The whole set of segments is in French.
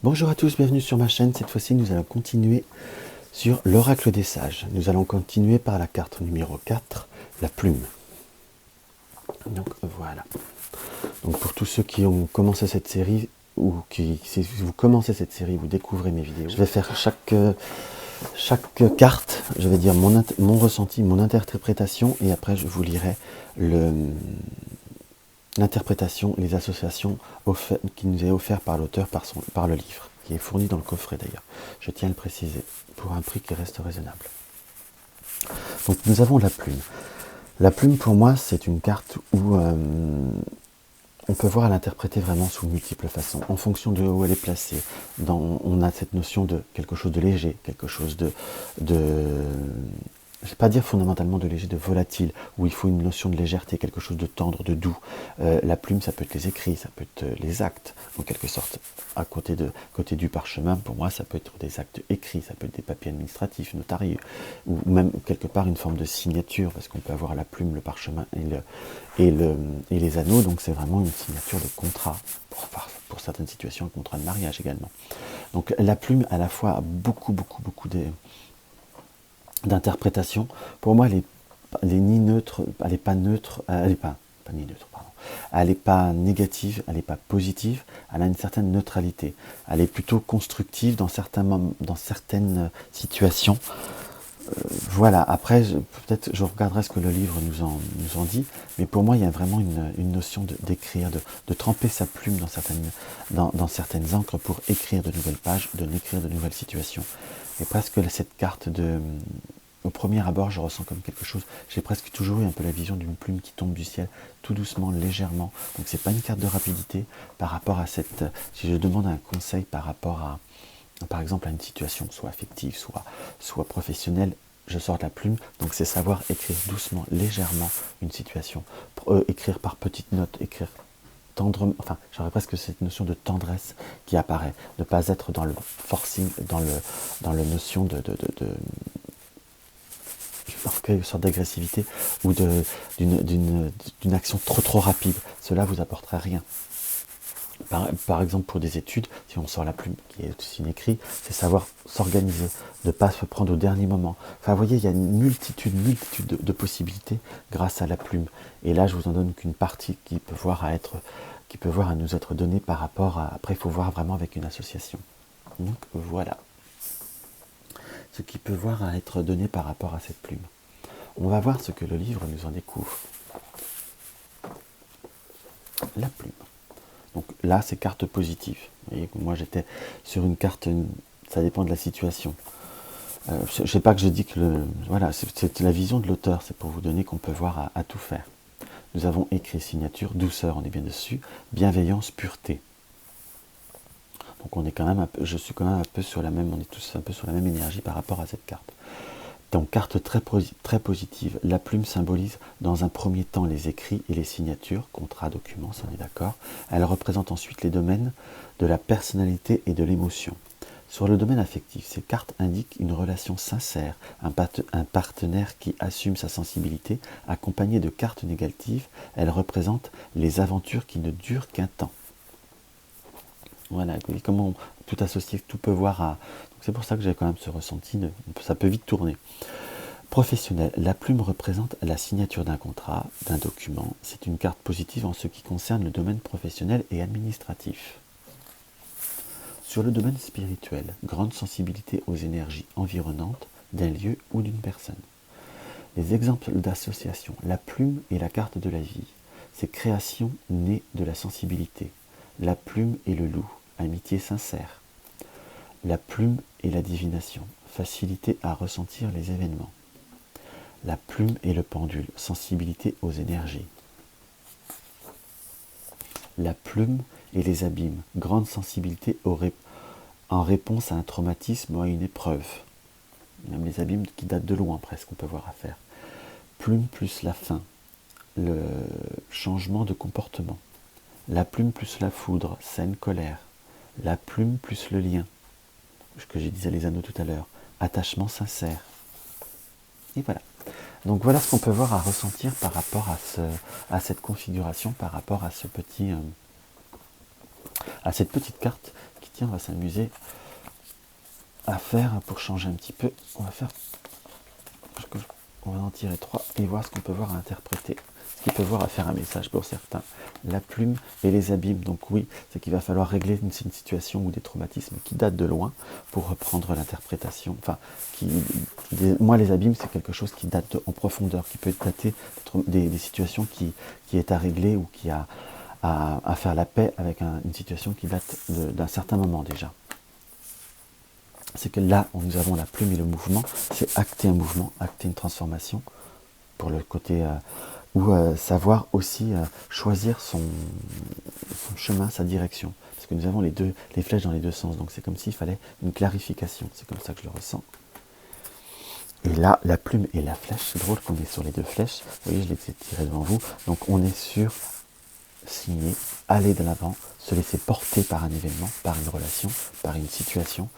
Bonjour à tous, bienvenue sur ma chaîne. Cette fois-ci, nous allons continuer sur l'oracle des sages. Nous allons continuer par la carte numéro 4, la plume. Donc voilà. Donc pour tous ceux qui ont commencé cette série, ou si vous commencez cette série, vous découvrez mes vidéos, je vais faire chaque carte, je vais dire mon ressenti, mon interprétation, et après je vous lirai l'interprétation et les associations qui nous est offert par l'auteur, par le livre, qui est fourni dans le coffret d'ailleurs. Je tiens à le préciser, pour un prix qui reste raisonnable. Donc nous avons la plume. La plume pour moi c'est une carte où on peut voir l'interpréter vraiment sous multiples façons, en fonction de où elle est placée. On a cette notion de quelque chose de léger, quelque chose de je ne vais pas dire fondamentalement de léger, de volatile, où il faut une notion de légèreté, quelque chose de tendre, de doux. La plume, ça peut être les écrits, ça peut être les actes, en quelque sorte. À côté du parchemin, pour moi, ça peut être des actes écrits, ça peut être des papiers administratifs, notariés, ou même quelque part une forme de signature, parce qu'on peut avoir la plume, le parchemin et les anneaux, donc c'est vraiment une signature de contrat, pour certaines situations, un contrat de mariage également. Donc la plume, à la fois, a beaucoup d'interprétation. Pour moi, elle est ni neutre, elle n'est pas neutre, elle n'est pas ni neutre, pardon. Elle n'est pas négative, elle n'est pas positive, elle a une certaine neutralité. Elle est plutôt constructive dans certaines situations. Voilà, après, peut-être je regarderai ce que le livre nous en dit, mais pour moi, il y a vraiment une notion d'écrire, de tremper sa plume dans certaines encres pour écrire de nouvelles pages, écrire de nouvelles situations. Et presque cette carte au premier abord, je ressens comme quelque chose, j'ai presque toujours eu un peu la vision d'une plume qui tombe du ciel, tout doucement, légèrement. Donc c'est pas une carte de rapidité par rapport à si je demande un conseil par rapport à, par exemple, à une situation, soit affective, soit professionnelle, je sors de la plume, donc c'est savoir écrire doucement, légèrement une situation, écrire par petites notes, écrire tendrement, enfin j'aurais presque cette notion de tendresse qui apparaît, ne pas être dans le forcing, dans le notion une sorte d'agressivité ou d'une action trop rapide. Cela vous apportera rien. Par exemple, pour des études, si on sort la plume, qui est aussi une écrit, c'est savoir s'organiser, de ne pas se prendre au dernier moment. Enfin, vous voyez, il y a une multitude de possibilités grâce à la plume. Et là, je vous en donne qu'une partie qui peut voir à nous être donnée par rapport à... Après, il faut voir vraiment avec une association. Donc, voilà. Ce qui peut voir à être donné par rapport à cette plume. On va voir ce que le livre nous en découvre. La plume. Donc là, c'est carte positive. Vous voyez, moi, j'étais sur une carte, ça dépend de la situation. Je ne sais pas que je dis que voilà, c'est la vision de l'auteur, c'est pour vous donner qu'on peut voir à tout faire. Nous avons écrit signature, douceur, on est bien dessus, bienveillance, pureté. Donc on est quand même je suis quand même un peu sur la même, on est tous un peu sur la même énergie par rapport à cette carte. Donc carte très positive, la plume symbolise dans un premier temps les écrits et les signatures, contrats, documents, ça on est d'accord. Elle représente ensuite les domaines de la personnalité et de l'émotion. Sur le domaine affectif, ces cartes indiquent une relation sincère, un partenaire qui assume sa sensibilité, accompagné de cartes négatives. Elles représentent les aventures qui ne durent qu'un temps. Voilà, comment tout associer, tout peut voir à... C'est pour ça que j'ai quand même ce ressenti, ça peut vite tourner. Professionnel, la plume représente la signature d'un contrat, d'un document. C'est une carte positive en ce qui concerne le domaine professionnel et administratif. Sur le domaine spirituel, grande sensibilité aux énergies environnantes d'un lieu ou d'une personne. Les exemples d'association, la plume et la carte de la vie. Ces créations nées de la sensibilité. La plume et le loup, amitié sincère. La plume et la divination, facilité à ressentir les événements. La plume et le pendule, sensibilité aux énergies. La plume et les abîmes, grande sensibilité en réponse à un traumatisme ou à une épreuve. Même les abîmes qui datent de loin presque, on peut voir à faire. Plume plus la faim, le changement de comportement. La plume plus la foudre, saine colère. La plume plus le lien, ce que j'ai dit les anneaux tout à l'heure, attachement sincère. Et voilà. Donc voilà ce qu'on peut voir à ressentir par rapport à cette configuration, par rapport à cette petite carte qui tiens, on va s'amuser à faire, pour changer un petit peu, on va en tirer 3 et voir ce qu'on peut voir à interpréter, ce qu'il peut voir à faire un message pour certains. La plume et les abîmes, donc oui, c'est qu'il va falloir régler une situation ou des traumatismes qui datent de loin pour reprendre l'interprétation. Enfin, moi les abîmes, c'est quelque chose qui date en profondeur, qui peut dater des situations qui est à régler ou qui a à faire la paix avec une situation qui date d'un certain moment déjà. C'est que là où nous avons la plume et le mouvement, c'est acter un mouvement, acter une transformation, pour le côté ou savoir aussi choisir son chemin, sa direction. Parce que nous avons les flèches dans les deux sens, donc c'est comme s'il fallait une clarification, c'est comme ça que je le ressens. Et là, la plume et la flèche, c'est drôle qu'on est sur les deux flèches, vous voyez, je les ai tirées devant vous, donc on est sur signer, aller de l'avant, se laisser porter par un événement, par une relation, par une situation,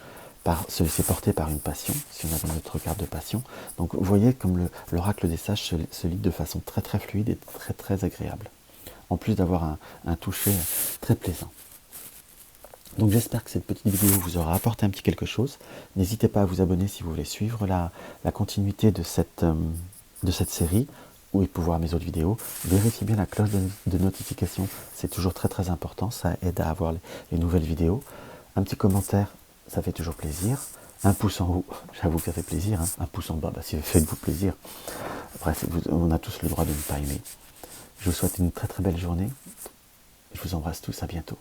se laisser porter par une passion, si on avait notre carte de passion. Donc vous voyez comme l'oracle des sages se lit de façon très très fluide et très très agréable, en plus d'avoir un toucher très plaisant. Donc j'espère que cette petite vidéo vous aura apporté un petit quelque chose. N'hésitez pas à vous abonner si vous voulez suivre la continuité de cette série, ou pour voir mes autres vidéos. Vérifiez bien la cloche de notification, c'est toujours très très important, ça aide à avoir les nouvelles vidéos. Un petit commentaire, ça fait toujours plaisir. Un pouce en haut, j'avoue que ça fait plaisir. Hein. Un pouce en bas, faites-vous plaisir. Bref, on a tous le droit de ne pas aimer. Je vous souhaite une très très belle journée. Je vous embrasse tous, à bientôt.